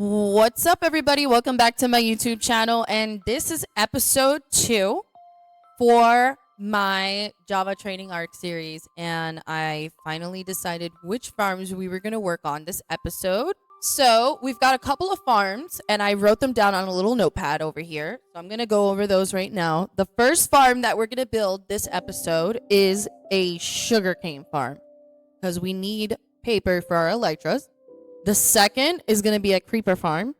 What's up, everybody? Welcome back to my YouTube channel, and this is episode 2 for my Java Training Arc series, and I finally decided which farms we were going to work on this episode. So we've got a couple of farms, and I wrote them down on a little notepad over here, so I'm going to go over those right now. The first farm that we're going to build this episode is a sugarcane farm, because we need paper for our elytras. The second is going to be a creeper farm.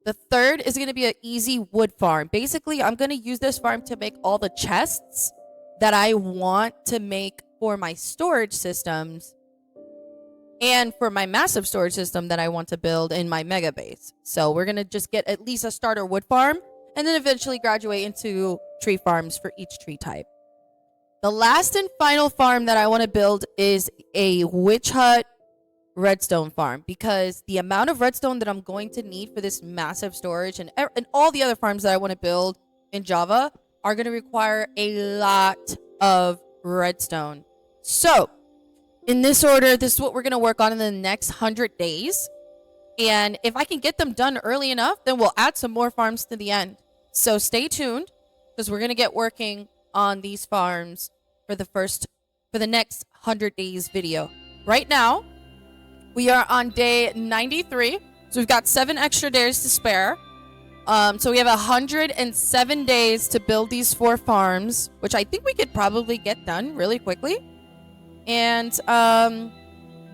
The third is going to be an easy wood farm. Basically, I'm going to use this farm to make all the chests that I want to make for my storage systems and for my massive storage system that I want to build in my mega base. So we're going to just get at least a starter wood farm and then eventually graduate into tree farms for each tree type. The last and final farm that I want to build is a witch hut redstone farm, because the amount of redstone that I'm going to need for this massive storage and all the other farms that I want to build in Java are going to require a lot of redstone. So in this order, this is what we're going to work on in the next 100 days. And if I can get them done early enough, then we'll add some more farms to the end. So stay tuned, because we're going to get working on these farms for the next 100 days video. Right now, we are on day 93, so we've got 7 extra days to spare. So we have 107 days to build these 4 farms, which I think we could probably get done really quickly. And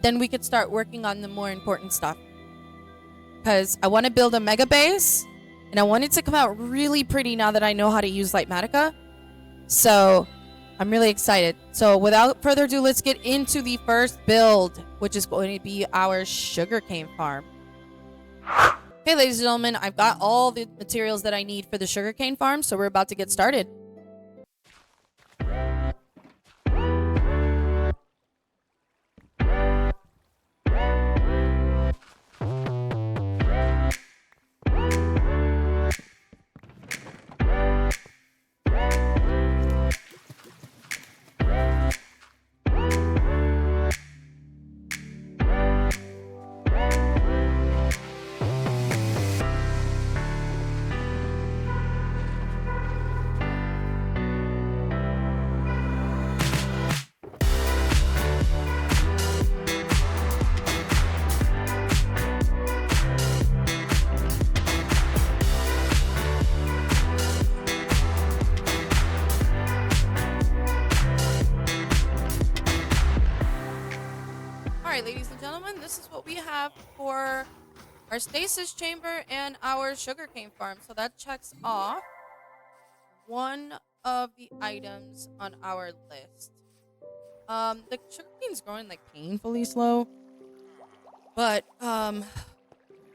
then we could start working on the more important stuff. Because I want to build a mega base, and I want it to come out really pretty now that I know how to use Lightmatica. So I'm really excited. So without further ado, let's get into the first build, which is going to be our sugarcane farm. Okay, ladies and gentlemen, I've got all the materials that I need for the sugarcane farm, so we're about to get started. Alright, ladies and gentlemen, this is what we have for our stasis chamber and our sugarcane farm. So that checks off one of the items on our list. The sugarcane's growing like painfully slow, but I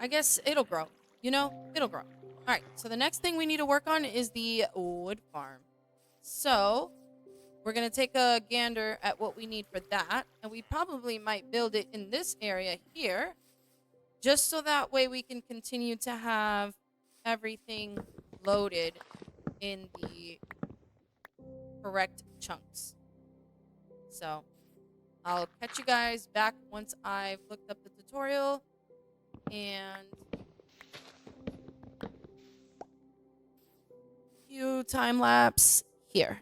guess it'll grow. You know, it'll grow. Alright, so the next thing we need to work on is the wood farm. So we're going to take a gander at what we need for that. And we probably might build it in this area here, just so that way we can continue to have everything loaded in the correct chunks. So I'll catch you guys back once I've looked up the tutorial and cue time lapse here.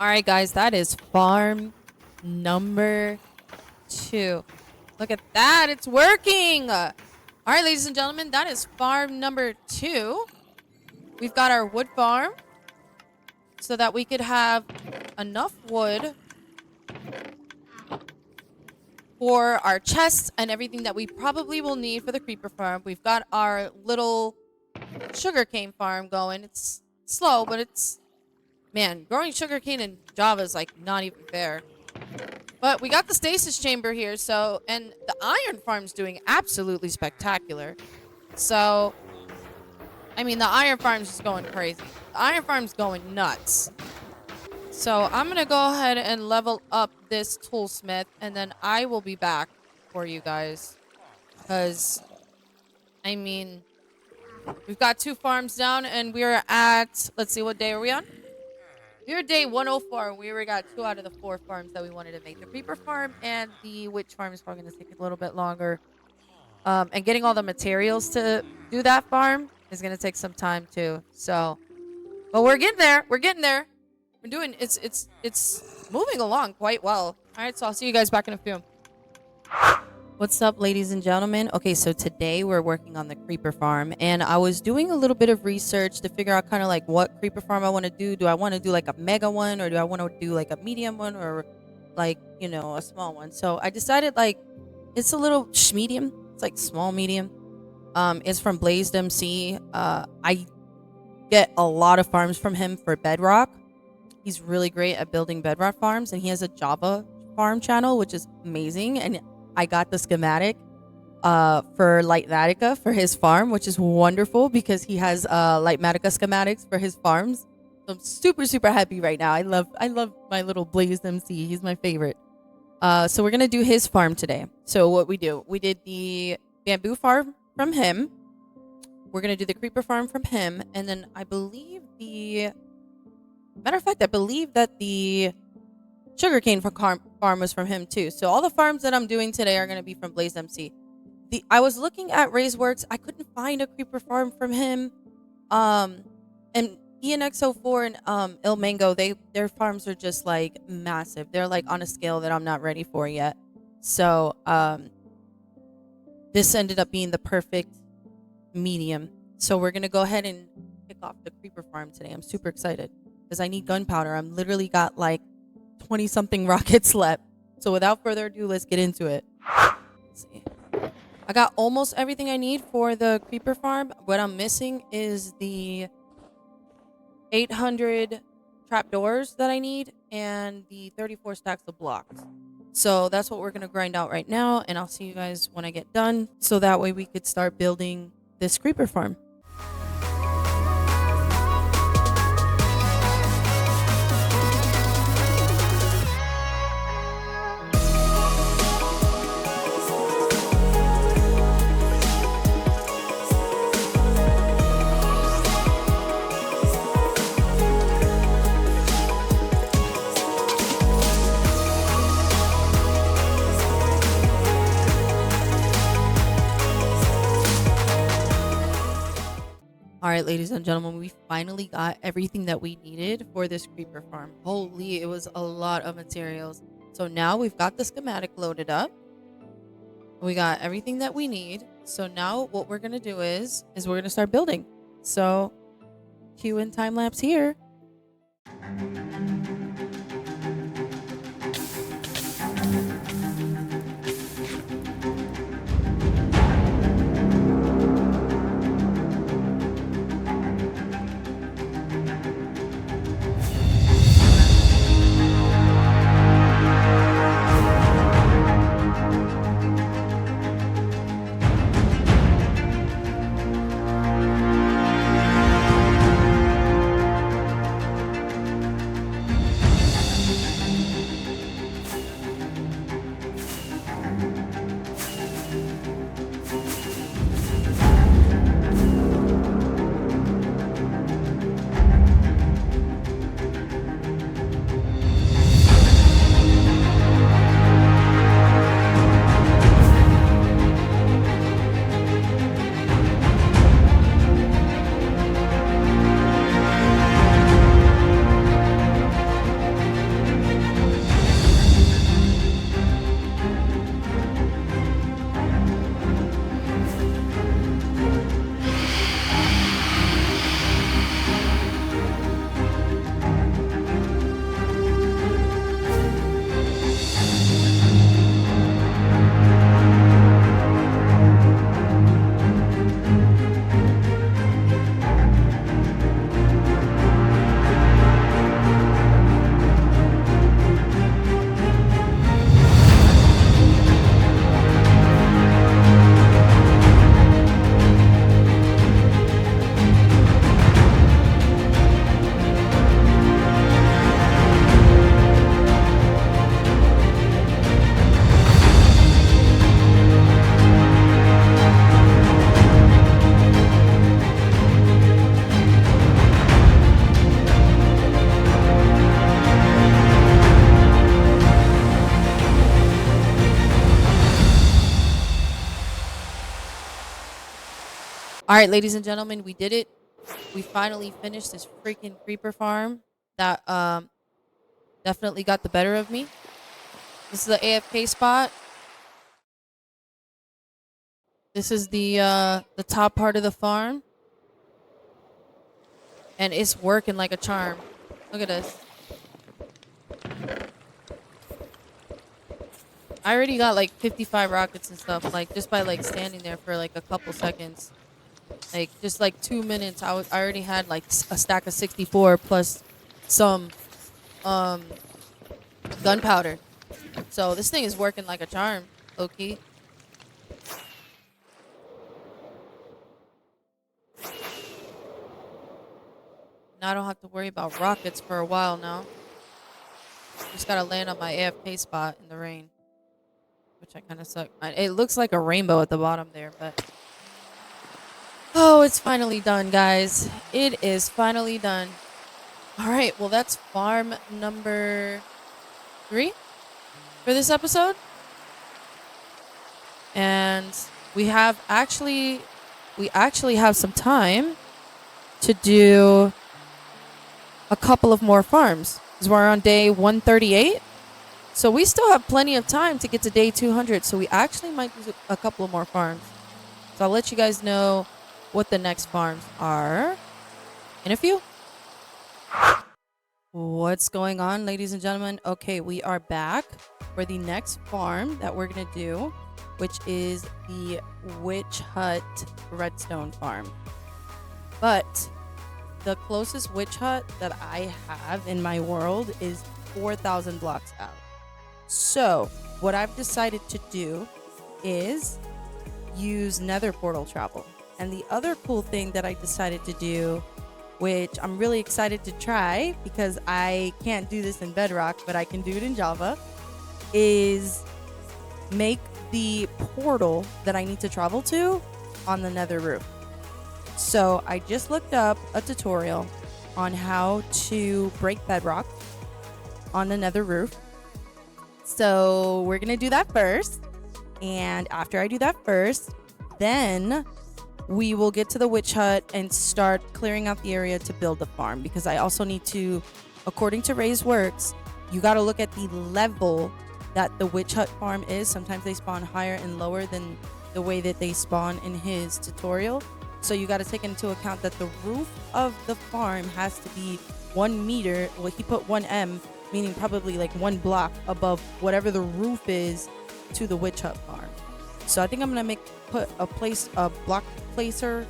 All right, guys, that is farm number 2. Look at that. It's working. All right, ladies and gentlemen, that is farm number 2. We've got our wood farm so that we could have enough wood for our chests and everything that we probably will need for the creeper farm. We've got our little sugarcane farm going. It's slow, but it's... Man, growing sugarcane in Java is, like, not even fair. But we got the stasis chamber here, so... And the iron farm's doing absolutely spectacular. So... I mean, the iron farm's just going crazy. The iron farm's going nuts. So I'm going to go ahead and level up this toolsmith, and then I will be back for you guys. Because, I mean, we've got 2 farms down, and we're at... Let's see, what day are we on? We're day 104. We already got 2 out of the 4 farms that we wanted to make. The creeper farm and the witch farm is probably going to take a little bit longer. And getting all the materials to do that farm is going to take some time too. So, but we're getting there. We're getting there. We're doing... It's moving along quite well. All right, so I'll see you guys back in a few. What's up, ladies and gentlemen? Okay, so today we're working on the creeper farm, and I was doing a little bit of research to figure out kind of like what creeper farm I want to do. Do I want to do like a mega one, or do I want to do like a medium one, or like, you know, a small one? So I decided like it's a little medium. It's like small medium. It's from Blazed MC. I get a lot of farms from him for bedrock. He's really great at building bedrock farms, and he has a Java farm channel, which is amazing. And I got the schematic for Lightmatica for his farm, which is wonderful because he has Lightmatica schematics for his farms. So I'm super, super happy right now. I love my little Blazed MC. He's my favorite. So we're going to do his farm today. So what we did the bamboo farm from him. We're going to do the creeper farm from him. And then I believe matter of fact, I believe that the sugarcane farm was from him too. So all the farms that I'm doing today are going to be from Blaze MC. I was looking at Raiseworks. I couldn't find a creeper farm from him. And ENX04 and Il Mango, their farms are just like massive. They're like on a scale that I'm not ready for yet. So this ended up being the perfect medium. So we're going to go ahead and kick off the creeper farm today. I'm super excited because I need gunpowder. I'm literally got like 20 something rockets left. So without further ado, let's get into it. Let's see. I got almost everything I need for the creeper farm. What I'm missing is the 800 trapdoors that I need and the 34 stacks of blocks. So that's what we're going to grind out right now, and I'll see you guys when I get done, so that way we could start building this creeper farm. All right, ladies and gentlemen, we finally got everything that we needed for this creeper farm. Holy, it was a lot of materials. So now we've got the schematic loaded up. We got everything that we need. So now what we're going to do is we're going to start building. So cue in time lapse here. All right, ladies and gentlemen, we did it. We finally finished this freaking creeper farm that definitely got the better of me. This is the AFK spot. This is the top part of the farm. And it's working like a charm. Look at this. I already got like 55 rockets and stuff, like just by like standing there for like a couple seconds. Like just like 2 minutes, I already had like a stack of 64 plus some gunpowder. So this thing is working like a charm, low-key. Now I don't have to worry about rockets for a while now. Just gotta land on my AFK spot in the rain, which I kind of suck. It looks like a rainbow at the bottom there, but oh, it's finally done, guys. It is finally done. All right, well, that's farm number 3 for this episode. And we actually have some time to do a couple of more farms, because we're on day 138. So we still have plenty of time to get to day 200. So we actually might do a couple of more farms. So I'll let you guys know what the next farms are in a few. What's going on, ladies and gentlemen? Okay, we are back for the next farm that we're going to do, which is the Witch Hut Redstone Farm. But the closest witch hut that I have in my world is 4,000 blocks out. So what I've decided to do is use Nether portal travel. And the other cool thing that I decided to do, which I'm really excited to try because I can't do this in Bedrock, but I can do it in Java, is make the portal that I need to travel to on the Nether roof. So I just looked up a tutorial on how to break bedrock on the Nether roof. So we're going to do that first. And after I do that first, then we will get to the witch hut and start clearing out the area to build the farm. Because I also need to, according to Ray's Works, you got to look at the level that the witch hut farm is. Sometimes they spawn higher and lower than the way that they spawn in his tutorial. So you got to take into account that the roof of the farm has to be 1 meter. Well, he put 1m, meaning probably like 1 block above whatever the roof is to the witch hut farm. So I think I'm gonna put a block placer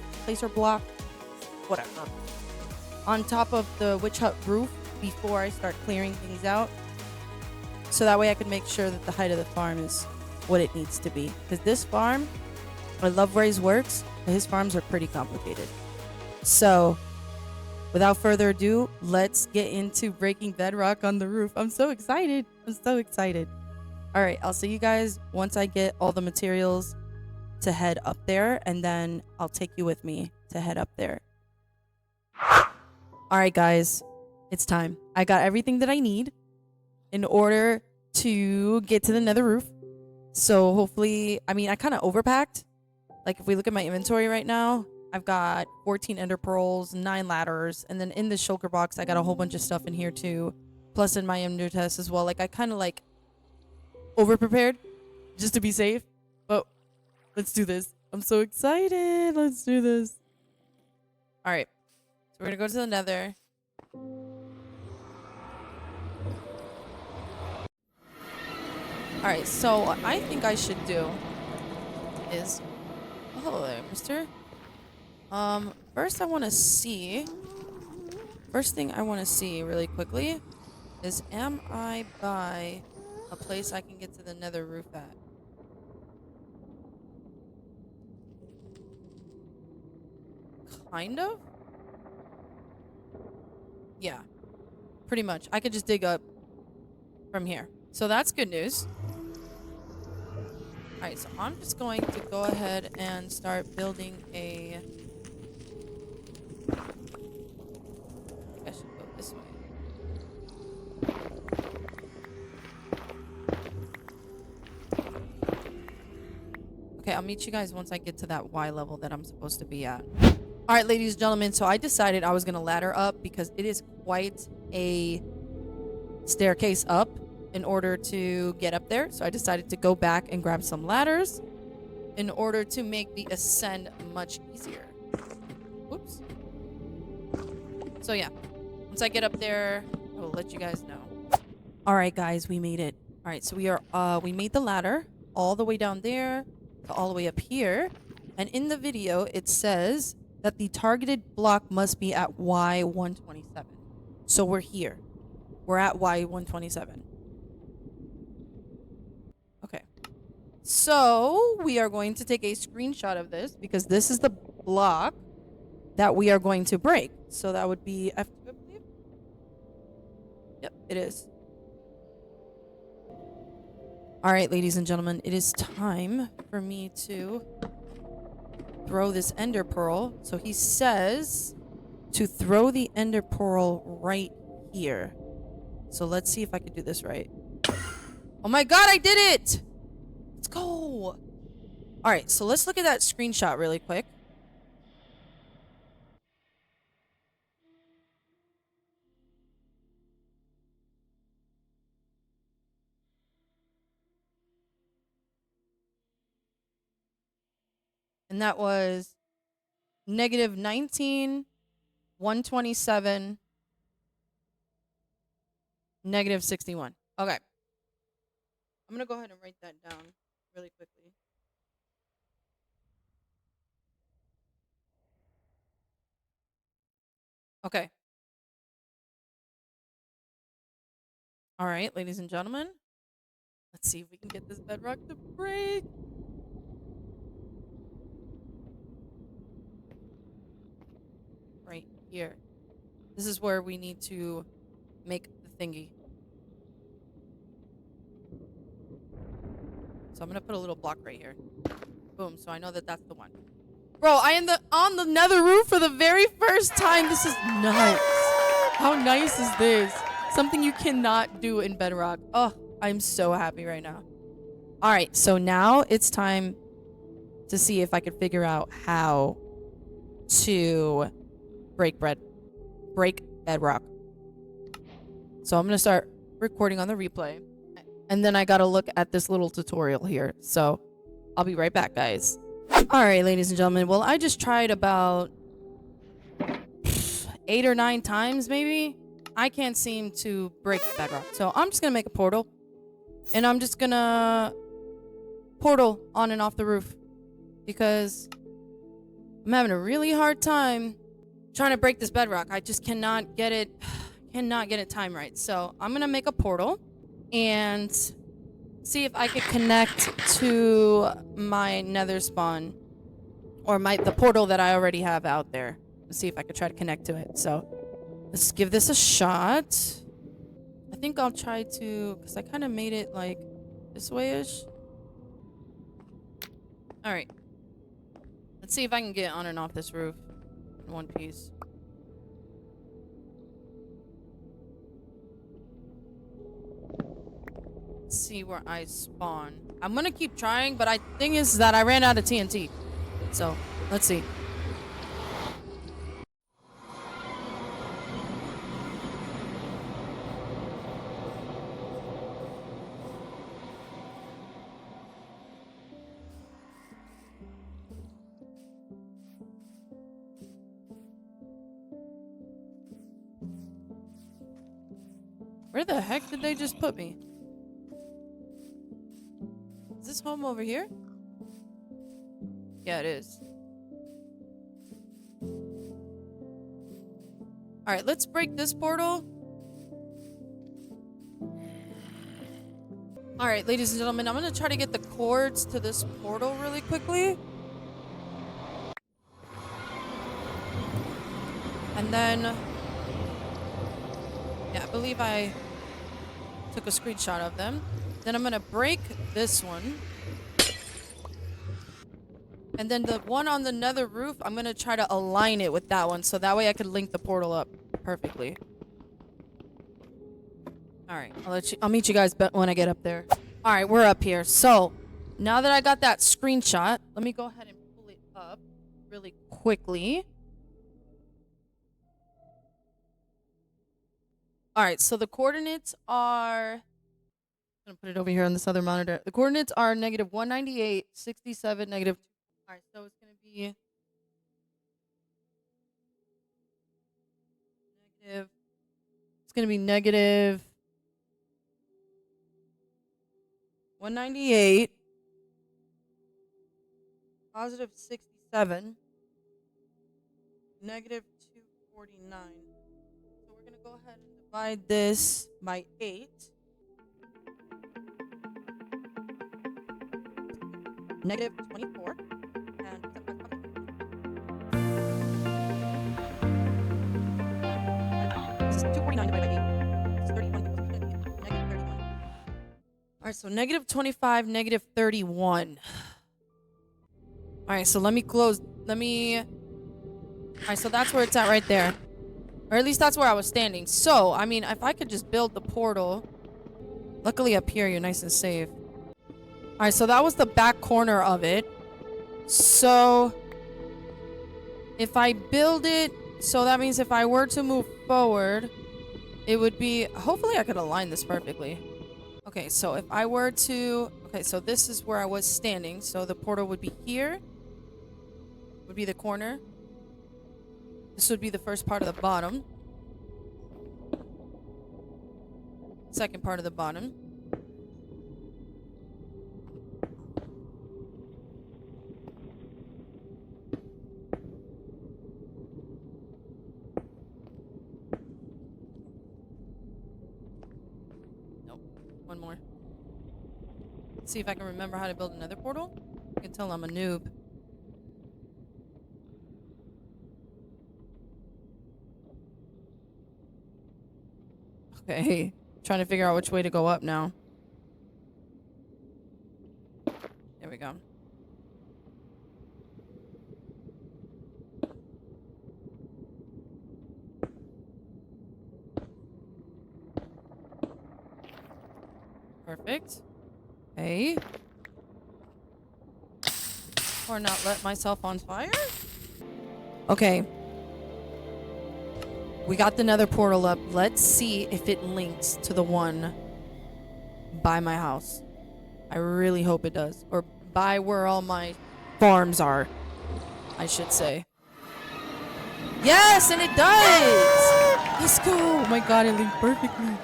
block, whatever, on top of the witch hut roof before I start clearing things out. So that way I can make sure that the height of the farm is what it needs to be. Because this farm, I love Ray's Works, but his farms are pretty complicated. So without further ado, let's get into breaking bedrock on the roof. I'm so excited. All right, I'll see you guys once I get all the materials to head up there, and then I'll take you with me to head up there. All right, guys, it's time. I got everything that I need in order to get to the Nether roof. So hopefully, I mean, I kind of overpacked. Like if we look at my inventory right now, I've got 14 ender pearls, 9 ladders, and then in the shulker box, I got a whole bunch of stuff in here too. Plus in my ender test as well. Like I kind of like over prepared just to be safe. But let's do this. I'm so excited. Let's do this. All right. So we're going to go to the Nether. All right. So what I think I should do is... Oh, hello there, mister. First thing I want to see really quickly is, am I by a place I can get to the Nether roof at? Kind of? Yeah, pretty much. I could just dig up from here. So that's good news. Alright, so I'm just going to go ahead and start building a... I should go this way. Okay, I'll meet you guys once I get to that Y level that I'm supposed to be at. All right, ladies and gentlemen, so I decided I was going to ladder up because it is quite a staircase up in order to get up there. So I decided to go back and grab some ladders in order to make the ascent much easier. Whoops. So yeah, once I get up there, I will let you guys know. All right, guys, we made it. All right, so we made the ladder all the way down there to all the way up here. And in the video, it says that the targeted block must be at Y127. So we're here. We're at Y127. Okay. So we are going to take a screenshot of this because this is the block that we are going to break. So that would be F2, I believe. Yep, it is. All right, ladies and gentlemen, it is time for me to throw this ender pearl. So he says to throw the ender pearl right here. So let's see if I can do this right. Oh my god, I did it! Let's go! Alright, so let's look at that screenshot really quick. And that was -19, 127, -61. Okay. I'm gonna go ahead and write that down really quickly. Okay. All right, ladies and gentlemen. Let's see if we can get this bedrock to break. Right here. This is where we need to make the thingy. So I'm gonna put a little block right here. Boom, so I know that that's the one. Bro, I am on the nether roof for the very first time. This is nuts. How nice is this? Something you cannot do in bedrock. Oh, I'm so happy right now. All right, so now it's time to see if I can figure out how to break bedrock. So I'm gonna start recording on the replay. And then I gotta look at this little tutorial here. So I'll be right back, guys. Alright, ladies and gentlemen. Well, I just tried about 8 or 9 times, maybe. I can't seem to break bedrock. So I'm just gonna make a portal. And I'm just gonna portal on and off the roof. Because I'm having a really hard time trying to break this bedrock. I just cannot get it timed right. So I'm gonna make a portal and see if I can connect to my nether spawn or the portal that I already have out there. Let's see if I could try to connect to it. So let's give this a shot. I think I'll try to, because I kind of made it like this way-ish. All right. Let's see if I can get on and off this roof in one piece. See where I spawn. I'm gonna keep trying, but thing is that I ran out of TNT. So let's see. Where the heck did they just put me? Is this home over here? Yeah, it is. Alright, let's break this portal. Alright, ladies and gentlemen, I'm gonna try to get the cords to this portal really quickly. And then... yeah, I believe I took a screenshot of them. Then I'm gonna break this one. And then the one on the nether roof, I'm gonna try to align it with that one. So that way I could link the portal up perfectly. Alright, I'll meet you guys when I get up there. Alright, we're up here. So, now that I got that screenshot, let me go ahead and pull it up really quickly. All right, so the coordinates are... I'm going to put it over here on this other monitor. The coordinates are negative 198, 67, negative... All right, so it's going to be... negative... It's going to be negative 198, positive 67, negative 249. So we're going to go ahead and divide this by 8. Negative 24. And this is 249 divided by 8. It's 31 equals negative 31. Alright, so negative 25, negative 31. Alright, so let me close. Alright, so that's where it's at right there. Or at least that's where I was standing. So, I mean, if I could just build the portal. Luckily up here, you're nice and safe. Alright, so that was the back corner of it. So, if I build it, so that means if I were to move forward, it would be... Hopefully I could align this perfectly. Okay, so if I were to... Okay, so this is where I was standing. So the portal would be here. Would be the corner. This would be the first part of the bottom. Second part of the bottom. Nope. One more. Let's see if I can remember how to build another portal. You can tell I'm a noob. Okay. Trying to figure out which way to go up now. There we go. Perfect. Okay. Or not let myself on fire? Okay. We got the nether portal up. Let's see if it links to the one by my house. I really hope it does. Or by where all my farms are, I should say. Yes, and it does! Let's go! Oh my god, it linked perfectly.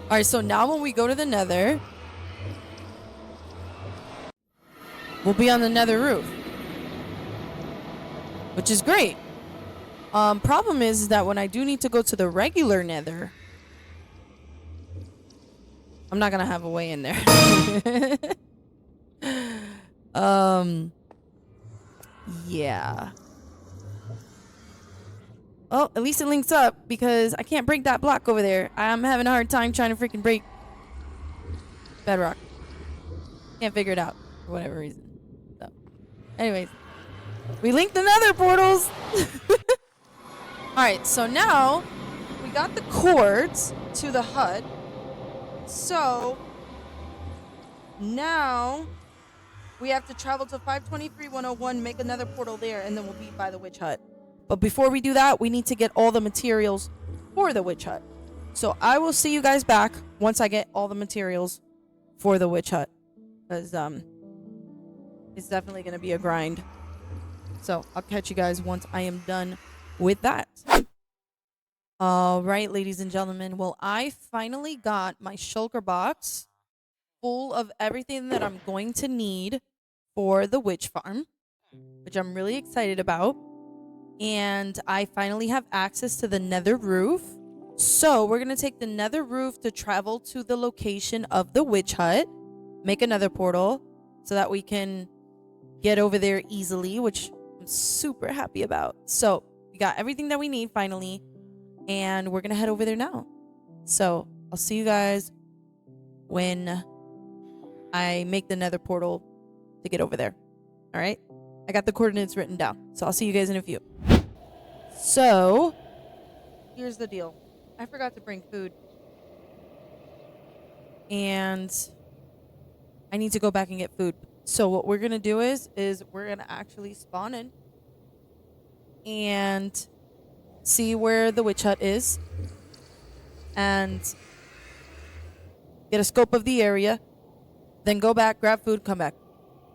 Alright, so now when we go to the nether, we'll be on the nether roof. Which is great. Problem is that when I do need to go to the regular nether, I'm not gonna have a way in there. Yeah. Well, at least it links up because I can't break that block over there. I'm having a hard time trying to freaking break bedrock. Can't figure it out for whatever reason. So, anyways, we linked the nether portals. Alright, so now we got the cords to the hut. So now we have to travel to 523-101, make another portal there, and then we'll be by the witch hut. But before we do that, we need to get all the materials for the witch hut. So I will see you guys back once I get all the materials for the witch hut. Because it's definitely going to be a grind. So I'll catch you guys once I am done with that. All right, ladies and gentlemen. Well, I finally got my shulker box full of everything that I'm going to need for the witch farm, which I'm really excited about. And I finally have access to the nether roof. So we're going to take the nether roof to travel to the location of the witch hut, make another portal so that we can get over there easily, which I'm super happy about. So we got everything that we need finally, and we're going to head over there now. So I'll see you guys when I make the nether portal to get over there. All right. I got the coordinates written down. So I'll see you guys in a few. So here's the deal. I forgot to bring food. And I need to go back and get food. So what we're gonna do is we're gonna actually spawn in and see where the witch hut is and get a scope of the area, then go back, grab food, come back.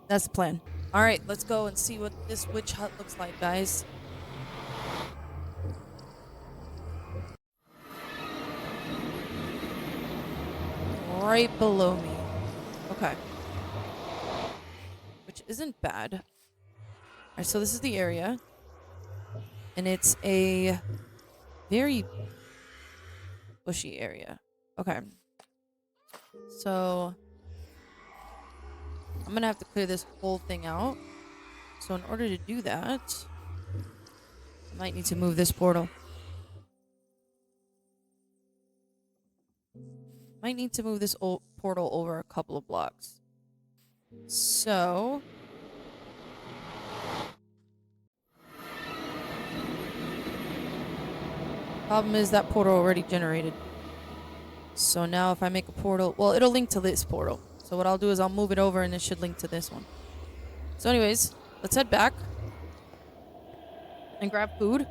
That's the plan. All right, let's go and see what this witch hut looks like, guys. Right below me. Okay. Which isn't bad. All right, so this is the area. And it's a very bushy area. Okay. So I'm gonna have to clear this whole thing out. So in order to do that, I might need to move this portal. Might need to move this old portal over a couple of blocks. So problem is that portal already generated. So now if I make a portal, well, it'll link to this portal. So what I'll do is I'll move it over and it should link to this one. So anyways, let's head back and grab food.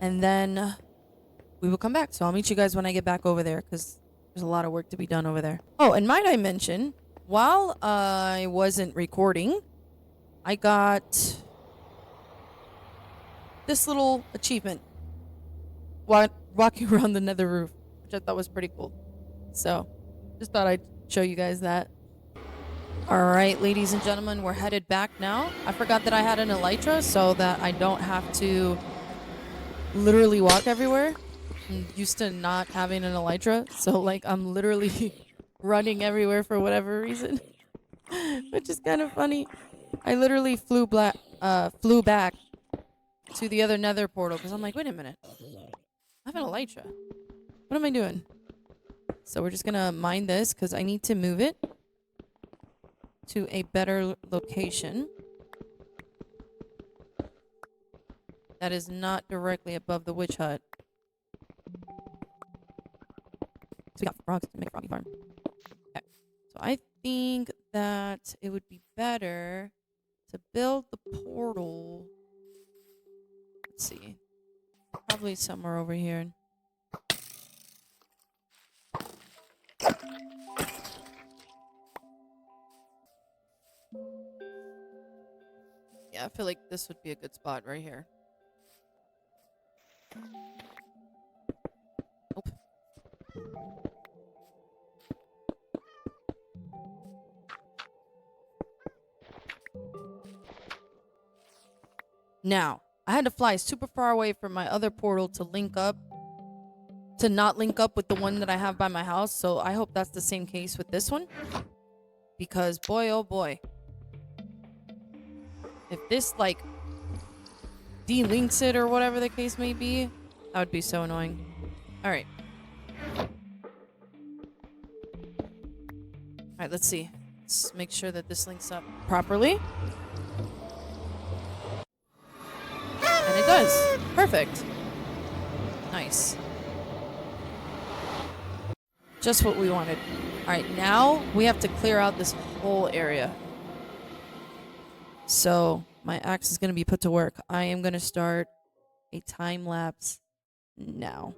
And then we will come back. So I'll meet you guys when I get back over there because there's a lot of work to be done over there. Oh, and might I mention, while I wasn't recording, I got this little achievement walking around the nether roof, which I thought was pretty cool. So just thought I'd show you guys that. All right, ladies and gentlemen, we're headed back now. I forgot that I had an elytra so that I don't have to literally walk everywhere. I'm used to not having an elytra, so like I'm literally running everywhere for whatever reason, which is kind of funny. I literally flew back to the other nether portal because I'm like, wait a minute, I have an elytra. What am I doing? So we're just gonna mine this because I need to move it to a better location that is not directly above the witch hut. So we got frogs to make a froggy farm. Okay. So I think that it would be better to build the portal. Let's see. Probably somewhere over here. Yeah, I feel like this would be a good spot right here. Nope. Now, I had to fly super far away from my other portal to not link up with the one that I have by my house. So I hope that's the same case with this one. Because boy, oh boy. If this like delinks it or whatever the case may be, that would be so annoying. Alright. Alright, let's see. Let's make sure that this links up properly. And it does. Perfect. Nice. Just what we wanted. Alright, now we have to clear out this whole area. So my axe is going to be put to work. I am going to start a time lapse now.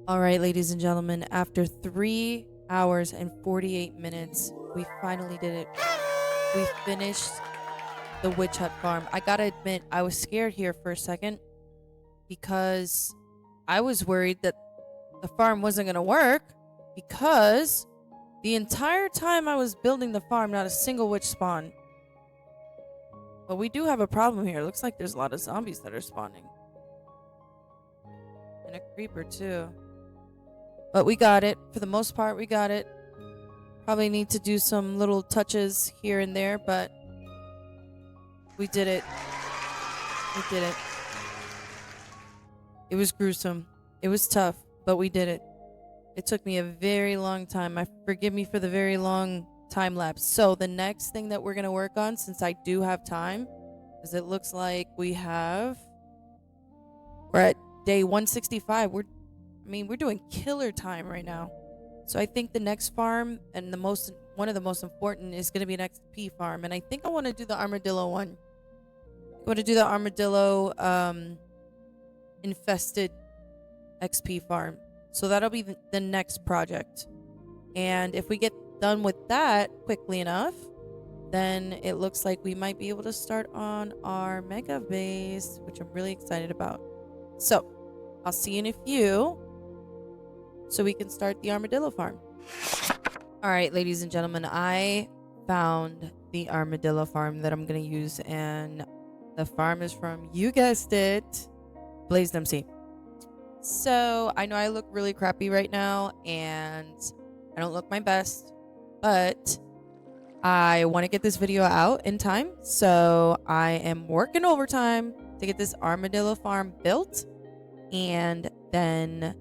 All right, ladies and gentlemen, after 3 hours and 48 minutes, we finally did it. We finished the witch hut farm. I gotta admit, I was scared here for a second because I was worried that the farm wasn't gonna work because the entire time I was building the farm, not a single witch spawned. But we do have a problem here. It looks like there's a lot of zombies that are spawning. And a creeper too. But we got it. For the most part, we got it. Probably need to do some little touches here and there, but we did it. We did it. It was gruesome. It was tough, but we did it. It took me a very long time. Forgive me for the very long time lapse. So the next thing that we're going to work on, since I do have time, because it looks like we're at day 165. We're doing killer time right now. So I think the next farm and one of the most important is going to be an XP farm. And I think I want to do the armadillo one. I want to do the armadillo infested XP farm. So that'll be the next project. And if we get done with that quickly enough, then it looks like we might be able to start on our mega base, which I'm really excited about. So I'll see you in a few so we can start the armadillo farm. All right, ladies and gentlemen, I found the armadillo farm that I'm going to use, and the farm is from, you guessed it, Blazed MC. So I know I look really crappy right now, and I don't look my best, but I want to get this video out in time, so I am working overtime to get this armadillo farm built, and then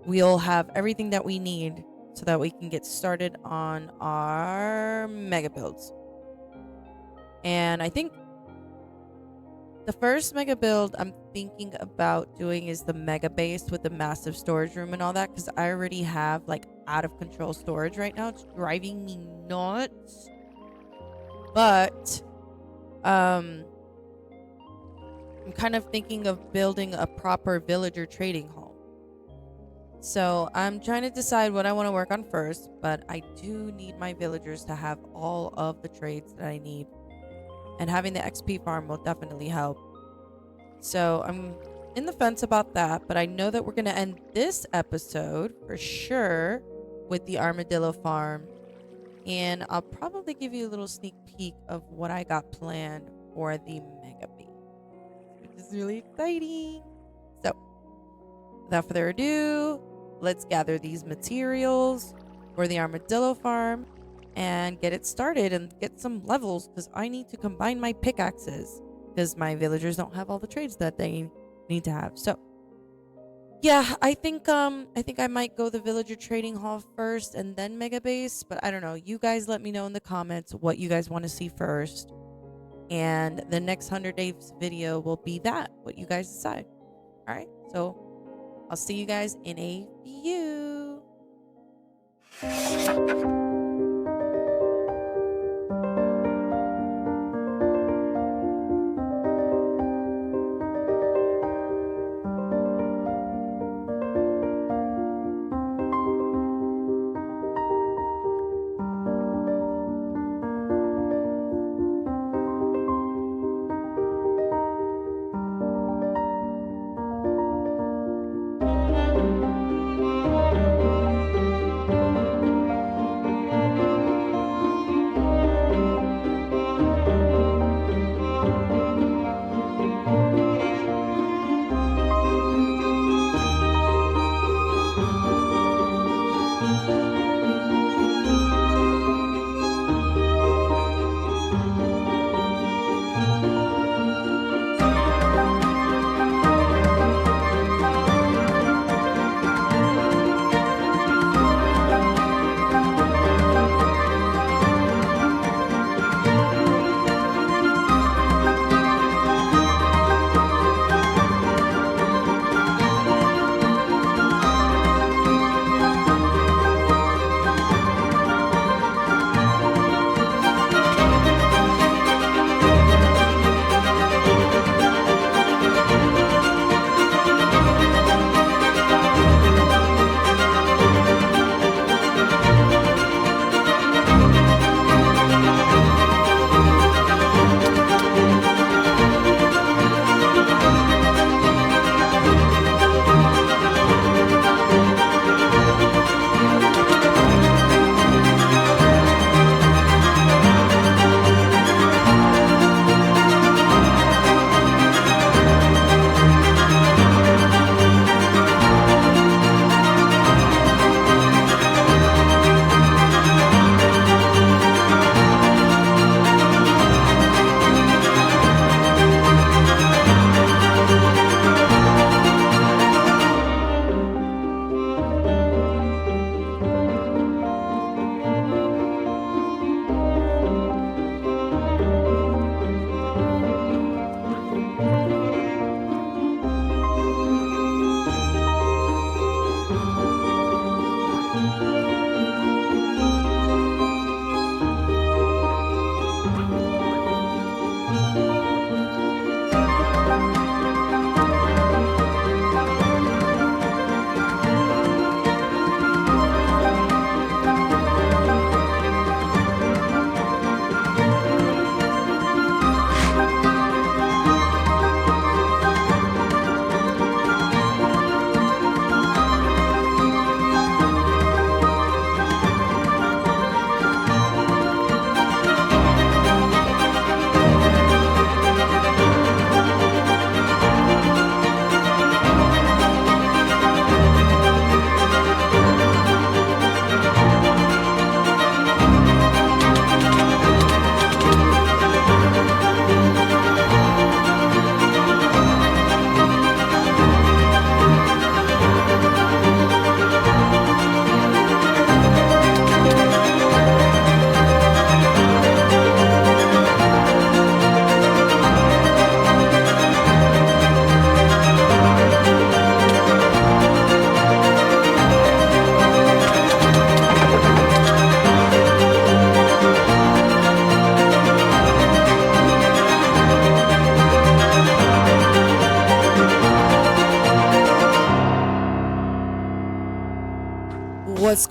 we'll have everything that we need so that we can get started on our mega builds. And I think the first mega build I'm thinking about doing is the mega base with the massive storage room and all that, because I already have like out of control storage right now. It's driving me nuts. But I'm kind of thinking of building a proper villager trading hall. So I'm trying to decide what I want to work on first, but I do need my villagers to have all of the trades that I need. And having the XP farm will definitely help. So I'm in the fence about that, but I know that we're going to end this episode for sure with the armadillo farm. And I'll probably give you a little sneak peek of what I got planned for the mega base, which is really exciting. So without further ado, let's gather these materials for the armadillo farm and get it started and get some levels, because I need to combine my pickaxes because my villagers don't have all the trades that they need to have. So yeah, I think I might go the villager trading hall first and then mega base, but I don't know. You guys let me know in the comments what you guys want to see first, and the next 100 days video will be what you guys decide. All right, so I'll see you guys in a few.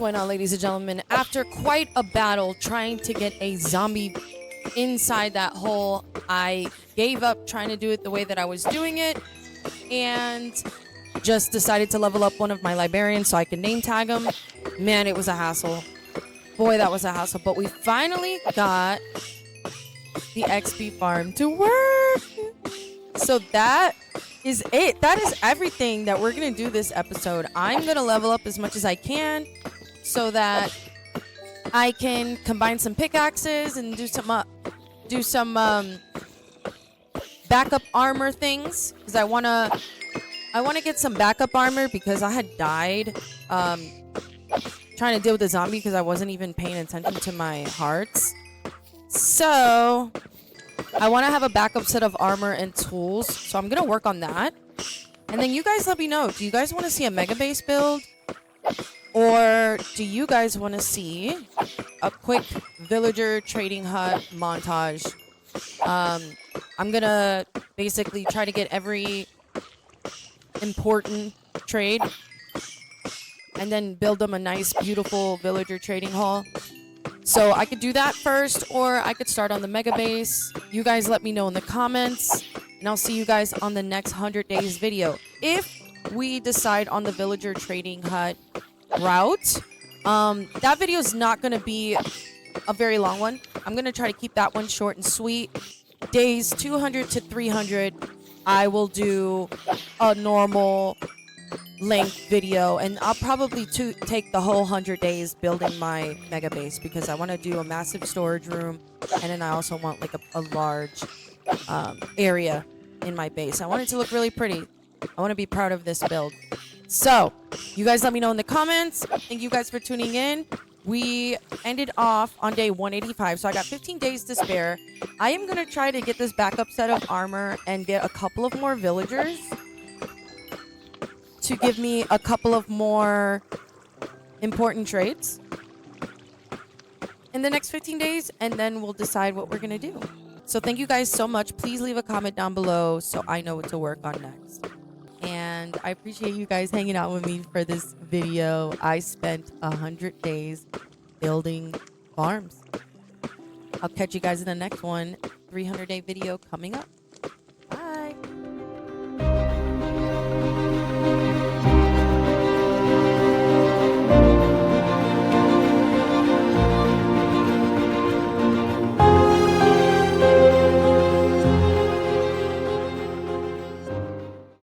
going on, ladies and gentlemen? After quite a battle trying to get a zombie inside that hole, I gave up trying to do it the way that I was doing it and just decided to level up one of my librarians so I could name tag him. Man, it was a hassle. Boy, that was a hassle. But we finally got the XP farm to work. So that is it. That is everything that we're going to do this episode. I'm going to level up as much as I can so that I can combine some pickaxes and do some backup armor things, because I want to get some backup armor because I had died trying to deal with the zombie because I wasn't even paying attention to my hearts. So I want to have a backup set of armor and tools, so I'm going to work on that. And then you guys let me know, do you guys want to see a mega base build? Or do you guys want to see a quick villager trading hut montage? I'm going to basically try to get every important trade and then build them a nice, beautiful villager trading hall. So I could do that first, or I could start on the mega base. You guys let me know in the comments, and I'll see you guys on the next 100 days video. If we decide on the villager trading hut route, that video is not going to be a very long one. I'm going to try to keep that one short and sweet. Days 200 to 300, I will do a normal length video, and I'll probably take the whole 100 days building my mega base, because I want to do a massive storage room, and then I also want like a large area in my base. I want it to look really pretty. I want to be proud of this build. So you guys let me know in the comments. Thank you guys for tuning in. We ended off on day 185, so I got 15 days to spare. I am going to try to get this backup set of armor and get a couple of more villagers to give me a couple of more important trades in the next 15 days, and then we'll decide what we're going to do. So thank you guys so much. Please leave a comment down below so I know what to work on next. And I appreciate you guys hanging out with me for this video. I spent 100 days building farms. I'll catch you guys in the next one. 300-day video coming up.